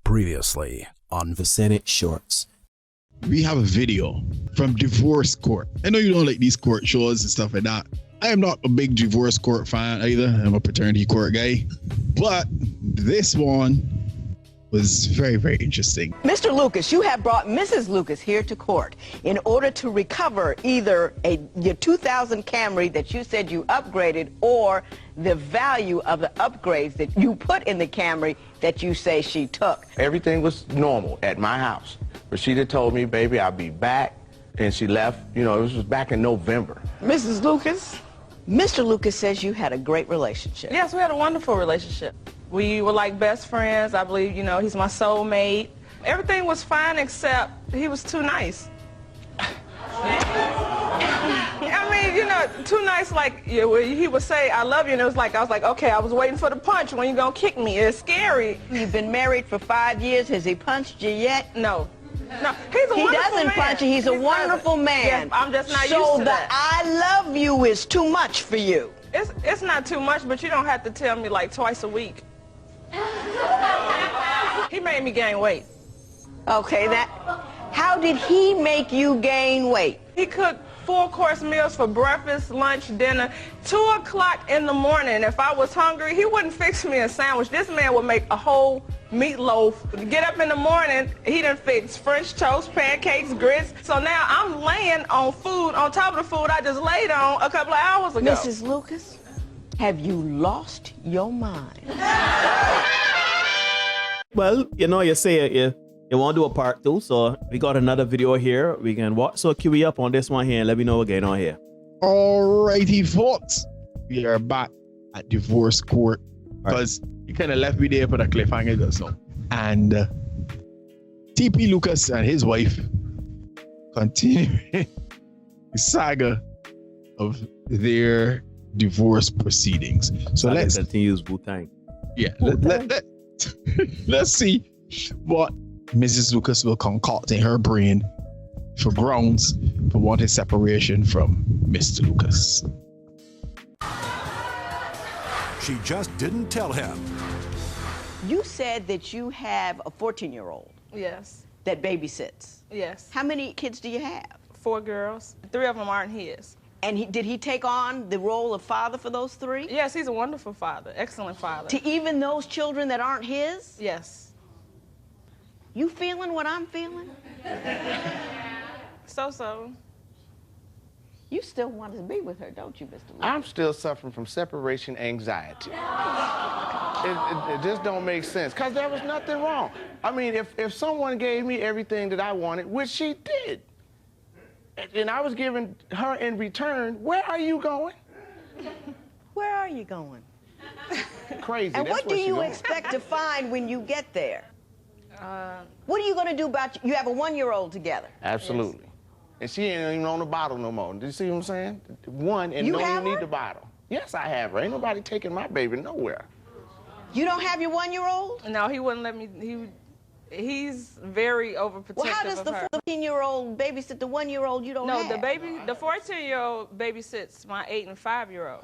Previously on Vicinity Shorts. We have a video from divorce court. I know you don't like these court shows and stuff like that. I am not a big divorce court fan either. I'm a paternity court guy. But this one was very, very interesting. Mr. Lucas, you have brought Mrs. Lucas here to court in order to recover either your 2000 Camry that you said you upgraded or the value of the upgrades that you put in the Camry that you say she took. Everything was normal at my house. Rashida told me, baby, I'll be back. And she left, you know, this was back in November. Mrs. Lucas, Mr. Lucas says you had a great relationship. Yes, we had a wonderful relationship. We were like best friends. I believe, you know, he's my soulmate. Everything was fine except he was too nice. I mean, you know, too nice, like, he would say, I love you, and it was like, I was like, okay, I was waiting for the punch. When you gonna kick me? It's scary. You've been married for 5 years. Has he punched you yet? No. No, he's a wonderful man. He doesn't punch you. He's a wonderful man. Yes, I'm just not used So to the that. I love you is too much for you. It's not too much, but you don't have to tell me like twice a week. He made me gain weight. Okay, how did he make you gain weight? He cooked 4-course meals for breakfast, lunch, dinner. 2 o'clock in the morning, if I was hungry, he wouldn't fix me a sandwich. This man would make a whole meatloaf. Get up in the morning, he done fix French toast, pancakes, grits. So now I'm laying on food, on top of the food I just laid on a couple of hours ago. Mrs. Lucas, have you lost your mind? Well, you know, you say you want to do a part 2, so we got another video here. We can watch. So cue me up on this one here and let me know what's going on here. Alrighty, folks. We are back at divorce court because you kind of left me there for the cliffhanger or so. And TP Lucas and his wife continue the saga of their divorce proceedings. So let's continue Wu-Tang. Yeah, let's see what Mrs. Lucas will concoct in her brain for grounds for wanting separation from Mr. Lucas. She just didn't tell him. You said that you have a 14-year-old Yes, that babysits. yes. How many kids do you have? 4 girls. 3 of them aren't his. And did he take on the role of father for those 3? Yes, he's a wonderful father, excellent father. To even those children that aren't his? Yes. You feeling what I'm feeling? So. You still want to be with her, don't you, Mr. Lucas? I'm still suffering from separation anxiety. It just don't make sense, because there was nothing wrong. I mean, if someone gave me everything that I wanted, which she did, and I was giving her in return, where are you going? Where are you going? Crazy. And That's what do where she you going. expect to find when you get there? What are you going to do about you have a 1-year-old together? Absolutely. And she ain't even on the bottle no more. Do you see what I'm saying? One, and You no, have you her? need the bottle. Yes, I have her. Ain't nobody taking my baby nowhere. You don't have your 1-year-old? No, he wouldn't let me. He's very overprotective Well, how does of the her. 14-year-old babysit the 1-year-old you don't have? No, the 14-year-old babysits my 8 and 5-year-old.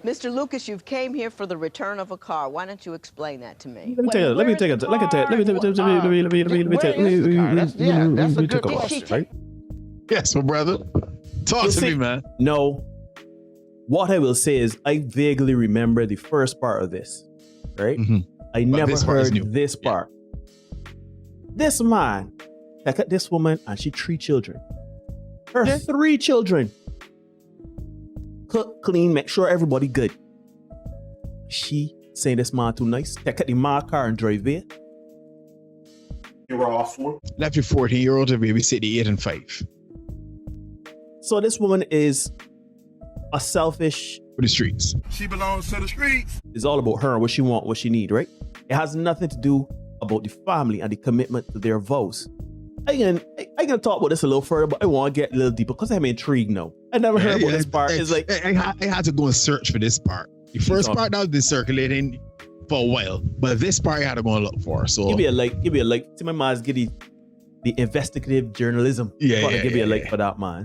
Mr. Lucas, you've came here for the return of a car. Why don't you explain that to me? Let me take a good question. Right? Yes, my brother. Talk to me, man. No. What I will say is I vaguely remember the first part of this, right? Mm-hmm. I never this part is heard new. this part. This man, look at this woman and she 3 children. Her 3 children. Cook, clean, make sure everybody good. She saying this man too nice. Take out the my car and drive it. Left your 14-year-old to babysit the 8 and 5 So this woman is a selfish. for the streets. She belongs to the streets. It's all about her, what she want, what she need, right? It has nothing to do about the family and the commitment to their vows. I can talk about this a little further, but I want to get a little deeper because I'm intrigued now. I never heard about this part. It's like I had to go and search for this part. The first part that was been circulating for a while, but this part I had to go and look for. So give me a like. See my man's get the investigative journalism. Give me a like for that, man.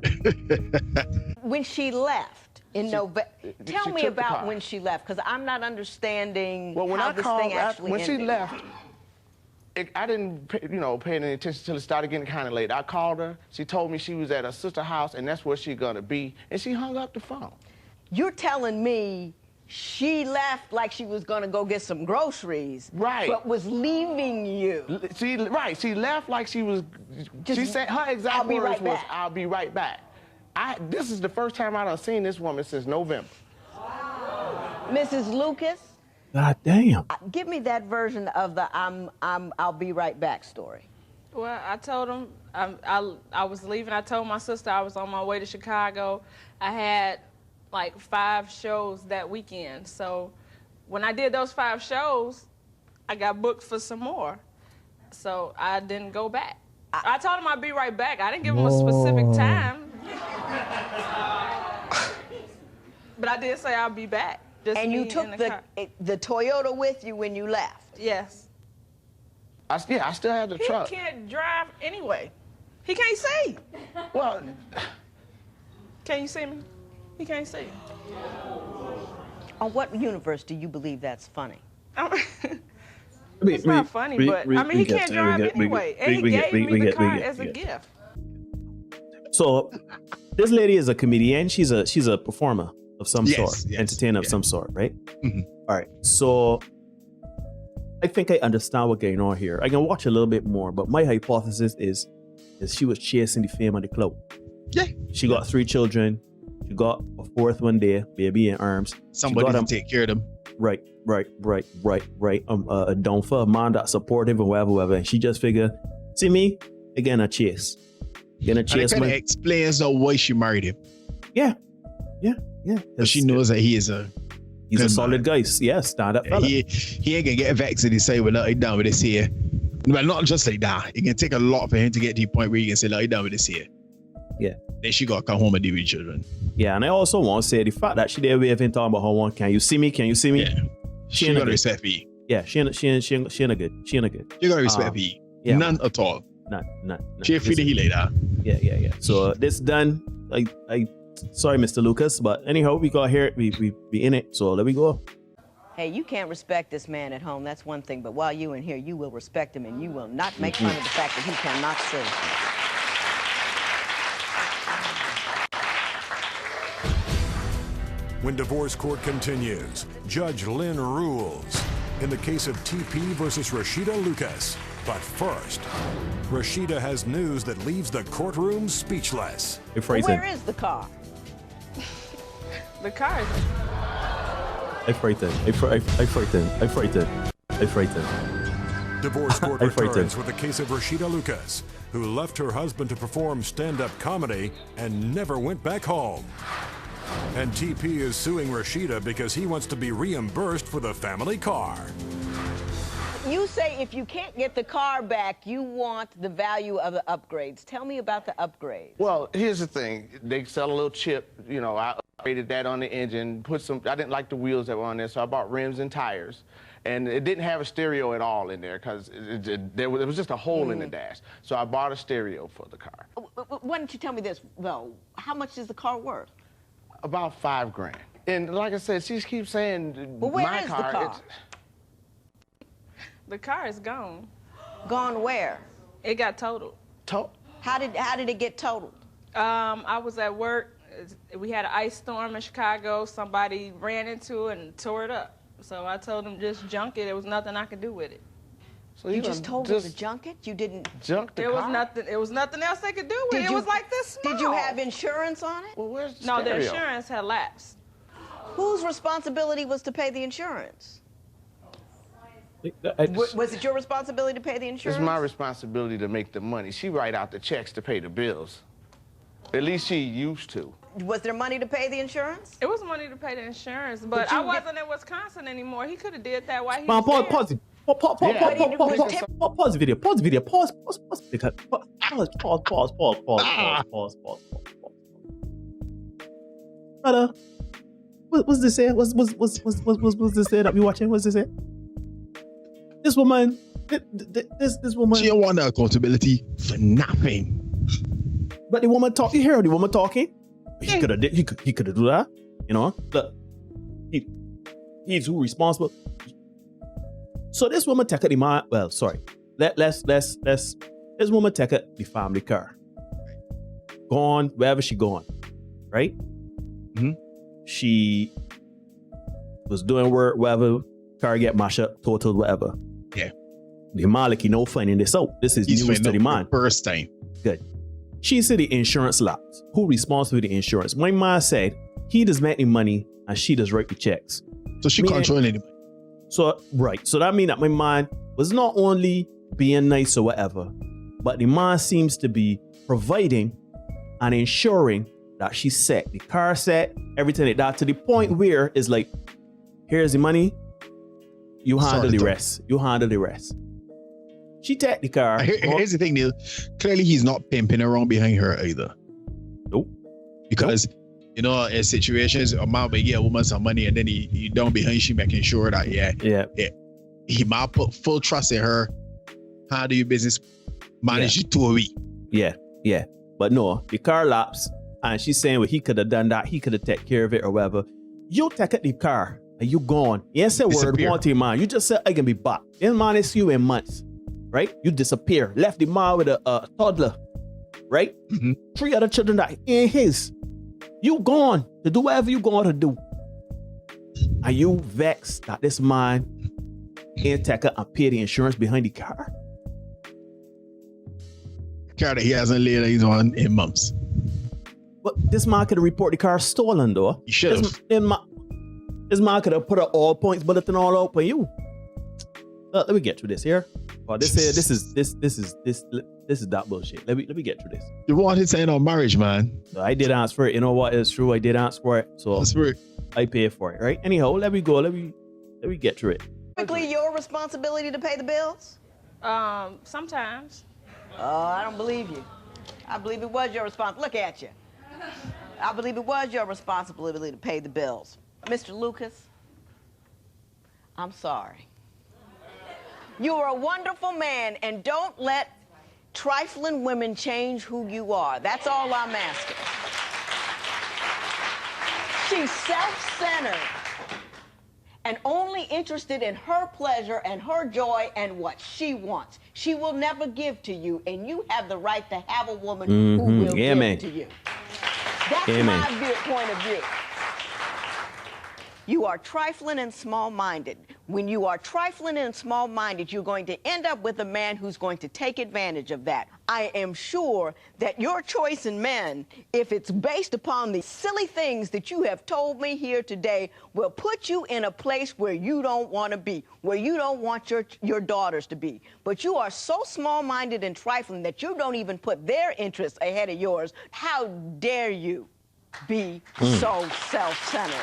When she left in November, tell she me took the about car. when she left, because I'm not understanding Well, when how I this called thing actually when she ended. left, I didn't, pay any attention until it started getting kind of late. I called her. She told me she was at her sister's house, and that's where she's gonna be. And she hung up the phone. You're telling me she left like she was gonna go get some groceries, right? But was leaving you. She left like she was. She said her exact words was, "I'll be right back." This is the first time I done seen this woman since November. Mrs. Lucas. God damn. Give me that version of the I'll be right back story. Well, I told him I was leaving. I told my sister I was on my way to Chicago. I had like 5 shows that weekend. So when I did those 5 shows, I got booked for some more. So I didn't go back. I told him I'd be right back. I didn't give him a specific time. But I did say I'll be back. And you took the Toyota with you when you left? Yes. I still have the truck. He can't drive anyway. He can't see. Well, can you see me? He can't see. On what universe do you believe that's funny? It's not funny, but I mean, he can't drive anyway. And he gave me the car as a gift. So this lady is a comedian. She's a performer of some sort, entertainer of some sort, right? Mm-hmm. All right. So I think I understand what's going on here. I can watch a little bit more, but my hypothesis is she was chasing the fame and the clout. Yeah. She got 3 children. She got a 4th one there, baby in arms. Somebody to take care of them. Right. Down for a man that's supportive and whatever. And she just figure, see me, again a chase. Again a chase. And it kind of explains why she married him. Yeah. But she knows that he's a solid guy. Yeah, stand up fella. He ain't gonna get vexed and he say, well, look, I'm done with this here. But not just like that. It can take a lot for him to get to the point where he can say, look, I'm done with this here. Yeah. Then she got to come home and deal with children. Yeah, and I also want to say the fact that she there waving talking about her one, can you see me? Can you see me? Yeah. She got respect for you. Yeah, she ain't a good. She ain't a good. She got respect for you. Yeah, none at all. None. She free to heal like that. Yeah. So this done. I sorry, Mr. Lucas, but anyhow, we got here. We in it. So let me go. Hey, you can't respect this man at home. That's one thing. But while you in here, you will respect him, and you will not make fun of the fact that he cannot sing. When divorce court continues, Judge Lynn rules in the case of TP versus Rashida Lucas. But first, Rashida has news that leaves the courtroom speechless. Where is the car? The car is... I frightened. Divorce court returns with the case of Rashida Lucas, who left her husband to perform stand-up comedy and never went back home. And TP is suing Rashida because he wants to be reimbursed for the family car. You say if you can't get the car back, you want the value of the upgrades. Tell me about the upgrades. Well, here's the thing. They sell a little chip. I upgraded that on the engine, I didn't like the wheels that were on there, so I bought rims and tires. And it didn't have a stereo at all in there because there was just a hole in the dash. So I bought a stereo for the car. Why don't you tell me this, though? How much is the car worth? About $5,000. And like I said, she keeps saying, well, where is the car? The car is gone. Gone where? It got totaled. How did it get totaled? I was at work. We had an ice storm in Chicago. Somebody ran into it and tore it up. So I told them just junk it. There was nothing I could do with it. So you just told them to junk it? You didn't junk the car? There was nothing else they could do with it. It was like this small. Did you have insurance on it? Well, where's the No, stereo? the insurance had lapsed. Whose responsibility was to pay the insurance? Was it your responsibility to pay the insurance? It's my responsibility to make the money. She write out the checks to pay the bills. At least she used to. Was there money to pay the insurance? It was money to pay the insurance, but I wasn't in Wisconsin anymore. He could have did that while he was there. Pause the video. Pause. Brother, what's this here? What's this here that we watching? What's this here? This woman, this woman. She don't want the accountability for nothing. But the woman talking. You hear the woman talking? He could have do that. Look, he's who responsible. So this woman take the man. Well, sorry, This woman take the family car. Gone, wherever she gone, right? Mm-hmm. She was doing work, whatever, car get mashed up, totaled, whatever. Yeah. The Maliki no finding this out. This is news to the man. First time. Good. She said the insurance lapse. Who responsible for the insurance? My man said he does make the money and she does write the checks. So she controlling the money. So right. So that means that my man was not only being nice or whatever, but the man seems to be providing and ensuring that she's set. The car set, everything like that, to the point where it's like, here's the money, you handle the rest. You handle the rest. She take the car. Here's the thing, Neil. Clearly, he's not pimping around behind her either. Nope. Because, you know, in situations, a man may get a woman some money and then he down behind she making sure that, he might put full trust in her. How do you business manage it 2 a week? Yeah. But no, the car lapsed and she's saying, well, he could have done that. He could have taken care of it or whatever. You take the car and you gone. You ain't said word one to your man. You just said, I can be back. This man is you in months. Right? You disappear. Left the man with a toddler. Right? Mm-hmm. 3 other children that ain't his. You gone to do whatever you going to do. And you vexed that this man ain't take her and pay the insurance behind the car. Car that he hasn't laid eyes on in months. But this man could have reported the car stolen though. You should have. This man could have put an all points bulletin all up on you. Let me get through this here. Oh, this is that bullshit. Let me get through this. You wanted saying on marriage, man. So I did answer for it. You know what? It's true. I did answer for it. So that's right. I pay for it, right? Anyhow, let me go. Let me get through it. Typically your responsibility to pay the bills? Sometimes. I don't believe you. I believe it was your responsibility. Look at you. I believe it was your responsibility to pay the bills. Mr. Lucas, I'm sorry. You are a wonderful man, and don't let trifling women change who you are. That's all I'm asking. She's self-centered and only interested in her pleasure and her joy and what she wants. She will never give to you, and you have the right to have a woman who will give to you. That's my point of view. You are trifling and small-minded. When you are trifling and small-minded, you're going to end up with a man who's going to take advantage of that. I am sure that your choice in men, if it's based upon the silly things that you have told me here today, will put you in a place where you don't want to be, where you don't want your daughters to be. But you are so small-minded and trifling that you don't even put their interests ahead of yours. How dare you be so self-centered?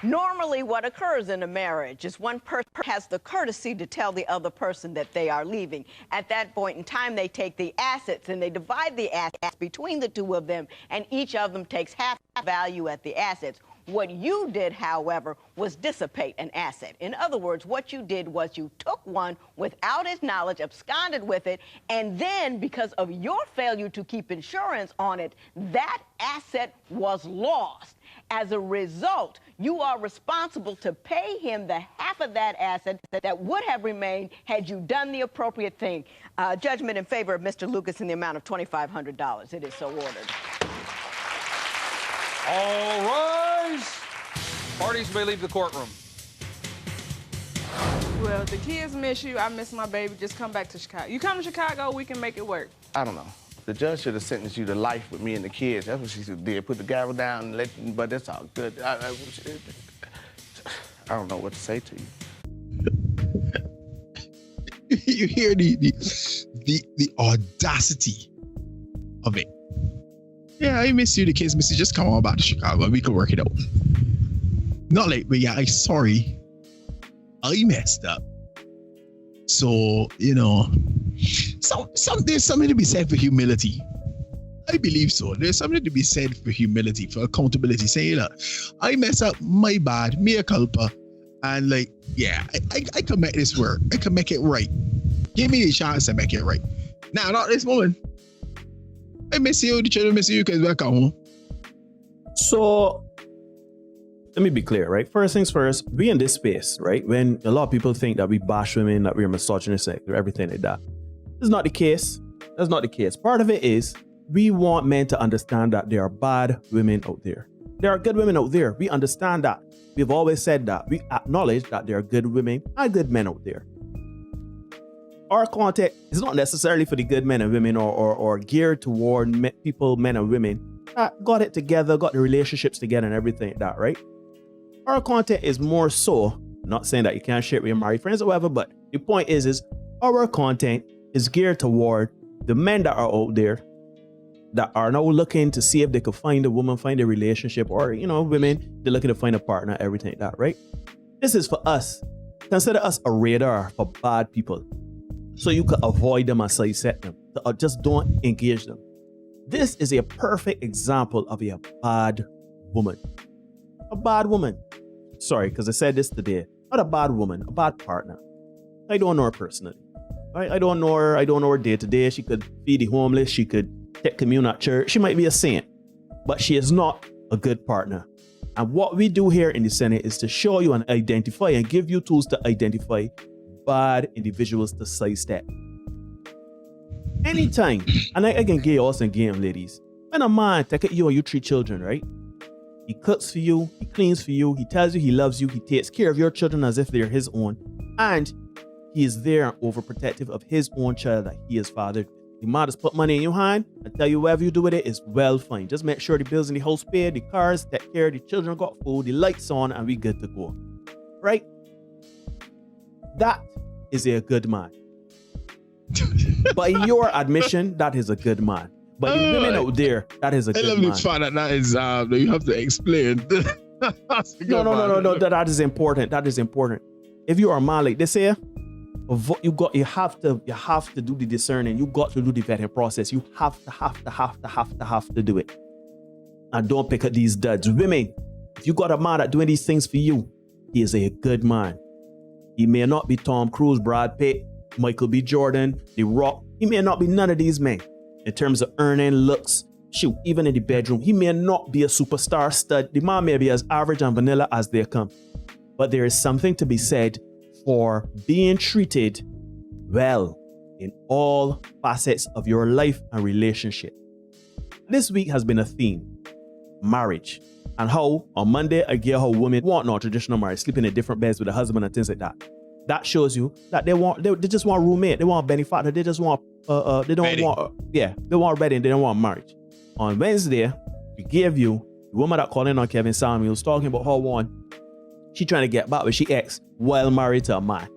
Normally, what occurs in a marriage is one person has the courtesy to tell the other person that they are leaving. At that point in time, they take the assets and they divide the assets between the two of them, and each of them takes half value at the assets. What you did, however, was dissipate an asset. In other words, what you did was you took one without his knowledge, absconded with it, and then, because of your failure to keep insurance on it, that asset was lost. As a result, you are responsible to pay him the half of that asset that would have remained had you done the appropriate thing. Judgment in favor of Mr. Lucas in the amount of $2,500. It is so ordered. All rise. Parties may leave the courtroom. Well, the kids miss you. I miss my baby. Just come back to Chicago. You come to Chicago, we can make it work. I don't know. The judge should have sentenced you to life with me and the kids. That's what she did. Put the gavel down and let you, but that's all good. I don't know what to say to you. You hear the audacity of it. Yeah, I miss you, the kids miss you. Just come on back to Chicago and we can work it out. Not like, but yeah, I'm sorry. I messed up. So, you know, there's something to be said for humility. I believe so. There's something to be said for humility, for accountability. Saying, look, I mess up, my bad, mea culpa. And like, yeah, I can make this work. I can make it right. Give me a chance to make it right. Now, not this moment. I miss you, the children miss you because we're back home. So, let me be clear, right? First things first, we in this space, right? When a lot of people think that we bash women, that we're misogynistic or everything like that. It's not the case. That's not the case. Part of it is we want men to understand that there are bad women out there. There are good women out there. We understand that. We've always said that. We acknowledge that there are good women and good men out there. Our content is not necessarily for the good men and women or geared toward people, men and women that got it together, got the relationships together and everything like that, right? Our content is more so, not saying that you can't share it with your married friends or whatever, but the point is our content is geared toward the men that are out there that are now looking to see if they could find a woman, find a relationship, or, women, they're looking to find a partner, everything like that, right? This is for us. Consider us a radar for bad people, so you can avoid them and sidestep them. Just don't engage them. This is a perfect example of a bad woman. A bad woman. Sorry, because I said this today. Not a bad woman, a bad partner. I don't know her personally. I don't know her. I don't know her day to day. She could feed the homeless. She could take communion at church. She might be a saint, but she is not a good partner. And what we do here in the Senate is to show you and identify and give you tools to identify bad individuals to sidestep. Anytime, and I can give you also game, ladies. When a man take at you and you 3 children, right? He cooks for you, he cleans for you, he tells you he loves you, he takes care of your children as if they're his own, and he is there and overprotective of his own child that he has fathered. The man just put money in your hand and tell you whatever you do with it is well fine. Just make sure the bills in the house paid, the cars take care, the children got food, the lights on, and we good to go. Right? That is a good man. By your admission, that is a good man. But the women out there, that is a good man. I love the fact that is, you have to explain. No, that is important. That is important. If you are a man like this here, you have to do the discerning. You got to do the vetting process. You have to do it. And don't pick up these duds. Women, if you got a man that doing these things for you, he is a good man. He may not be Tom Cruise, Brad Pitt, Michael B. Jordan, The Rock. He may not be none of these men. In terms of earning, looks, shoot, even in the bedroom, he may not be a superstar stud. The man may be as average and vanilla as they come. But there is something to be said for being treated well in all facets of your life and relationship. This week has been a theme, marriage, and how on Monday I get how women want non-traditional marriage, sleeping in different beds with a husband and things like that. That shows you that they just want roommate, they want benefactor, they just want they want wedding, they don't want marriage. On Wednesday, we gave you the woman that called in on Kevin Samuels talking about how she trying to get back with she ex while married to a man,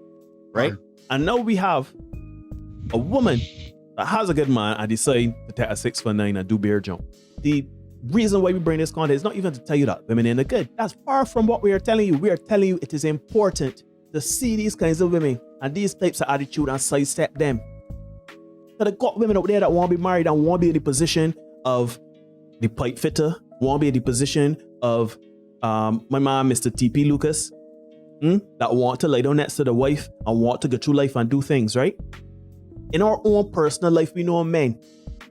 right? And now we have a woman that has a good man and decide to take a 6 for 9 and do bear jump. The reason why we bring this content is not even to tell you that women ain't good. That's far from what we are telling you. We are telling you it is important to see these kinds of women and these types of attitude and sidestep them. So they got women out there that want to be married and want to be in the position of the pipe fitter, want to be in the position of my man, Mr. TP Lucas, that want to lay down next to the wife and want to go through life and do things, right? In our own personal life, we know men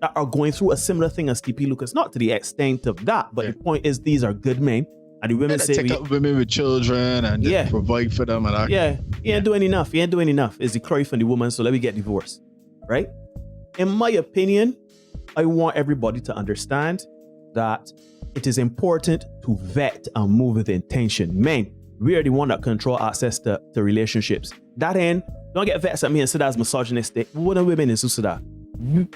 that are going through a similar thing as TP Lucas, not to the extent of that, but the point is these are good men. And the women say take up women with children and provide for them and that. Yeah, he ain't doing enough. He ain't doing enough. It's the cry from the woman, so let me get divorced, right? In my opinion, I want everybody to understand that it is important to vet and move with intention. Men, we are the one that control access to relationships. That end, don't get vexed at me and say that's misogynistic. What women is also that?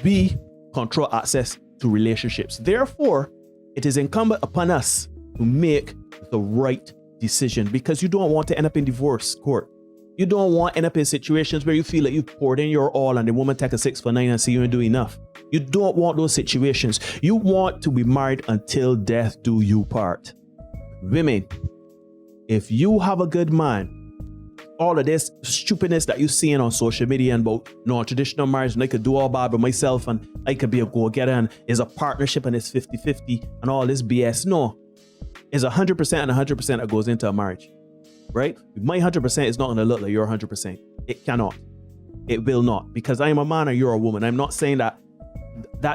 We control access to relationships. Therefore, it is incumbent upon us to make the right decision, because you don't want to end up in divorce court. You don't want to end up in situations where you feel like you poured in your all and the woman take a 6 for 9 and see you ain't do enough. You don't want those situations. You want to be married until death do you part. Women, if you have a good man, all of this stupidness that you're seeing on social media and about non-traditional marriage, and I could do all by myself and I could be a go-getter and it's a partnership and it's 50-50 and all this BS. No, it's 100% and 100% that goes into a marriage, right? My 100% is not going to look like your 100%. It cannot. It will not, because I am a man and you're a woman. I'm not saying that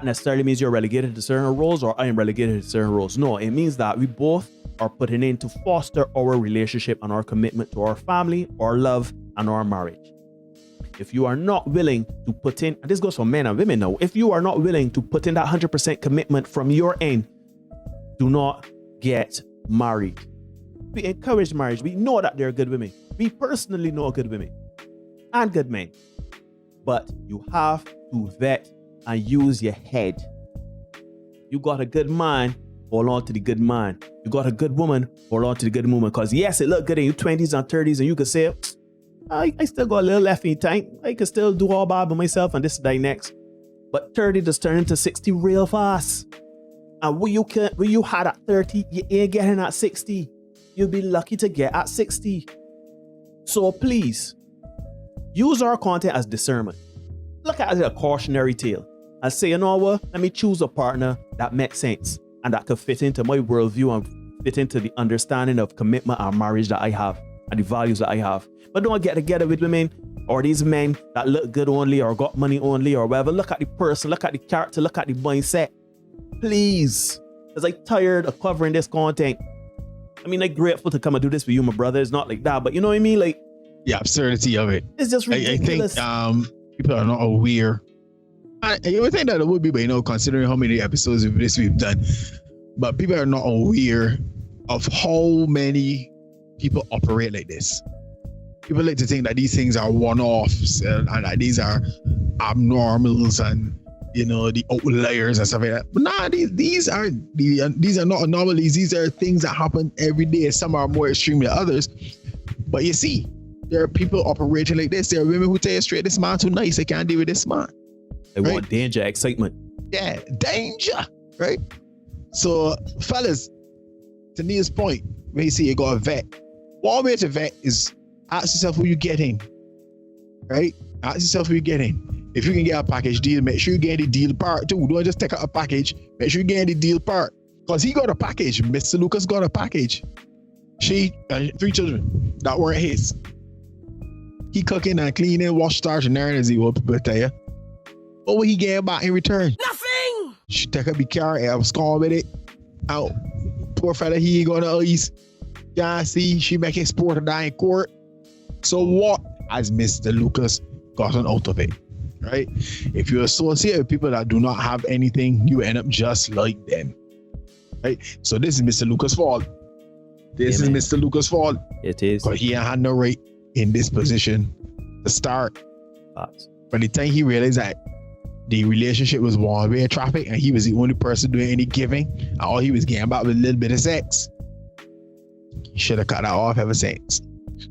necessarily means you're relegated to certain roles or I am relegated to certain roles. No, it means that we both are putting in to foster our relationship and our commitment to our family, our love, and our marriage. If you are not willing to put in, and this goes for men and women now, if you are not willing to put in that 100% commitment from your end, do not get married. We encourage marriage. We know that there are good women. We personally know good women and good men. But you have to vet and use your head. You got a good man, hold on to the good man. You got a good woman, hold on to the good woman. Because yes, it look good in your 20s and 30s and you can say, I still got a little left in the tank. I can still do all by myself and this is next. But 30 just turn into 60 real fast. And when you had at 30, you ain't getting at 60. You'll be lucky to get at 60. So please, use our content as discernment. Look at it as a cautionary tale. And say, you know what? Let me choose a partner that makes sense and that could fit into my worldview and fit into the understanding of commitment and marriage that I have and the values that I have. But don't get together with women or these men that look good only or got money only or whatever. Look at the person, look at the character, look at the mindset. Please. Because I'm tired of covering this content. I mean, I'm grateful to come and do this for you, my brother. It's not like that, but you know what I mean? Like, the absurdity of it. It's just ridiculous. I think people are not aware. You would think that it would be, but considering how many episodes of this we've done, but people are not aware of how many people operate like this. People like to think that these things are one-offs and that these are abnormals and the outliers and stuff like that. But nah, these are not anomalies. These are things that happen every day. Some are more extreme than others. But you see, there are people operating like this. There are women who tell you straight, this man too nice. I can't deal with this man. They want danger, excitement. Yeah, danger, right? So, fellas, to Neil's point, when you see you got a vet, one way to vet is ask yourself who you're getting, right? Ask yourself who you're getting. If you can get a package deal, make sure you get the deal part too. Don't just take out a package. Make sure you get the deal part. Because he got a package. Mr. Lucas got a package. She, 3 children that weren't his. He cooking and cleaning, wash, starch, and iron, as he will people tell you. What will he get back in return? Nothing! She take up the car and have a score with it. Out. Poor fella, he ain't going to ice. Yeah, see, she make his sport to die in court. So what has Mr. Lucas gotten out of it? Right? If you associate with people that do not have anything, you end up just like them. Right? So this is Mr. Lucas' fault. This is Mr. Lucas' fault. It is. Because he ain't had no right in this position to start. By the time he realized that the relationship was one-way traffic and he was the only person doing any giving, and all he was getting back was a little bit of sex, he should have cut that off ever since.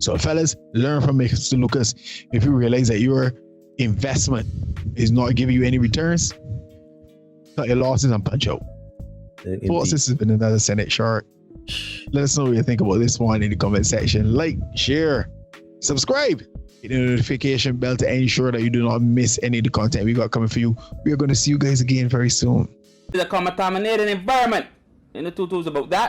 So fellas, learn from Mr. Lucas. If you realize that your investment is not giving you any returns, cut your losses and punch out. Folks, this has been another Senate Short. Let us know what you think about this one in the comment section. Like, share, subscribe, hit the notification bell to ensure that you do not miss any of the content we got coming for you. We are going to see you guys again very soon. It's a contaminated environment. And the tutu's about that.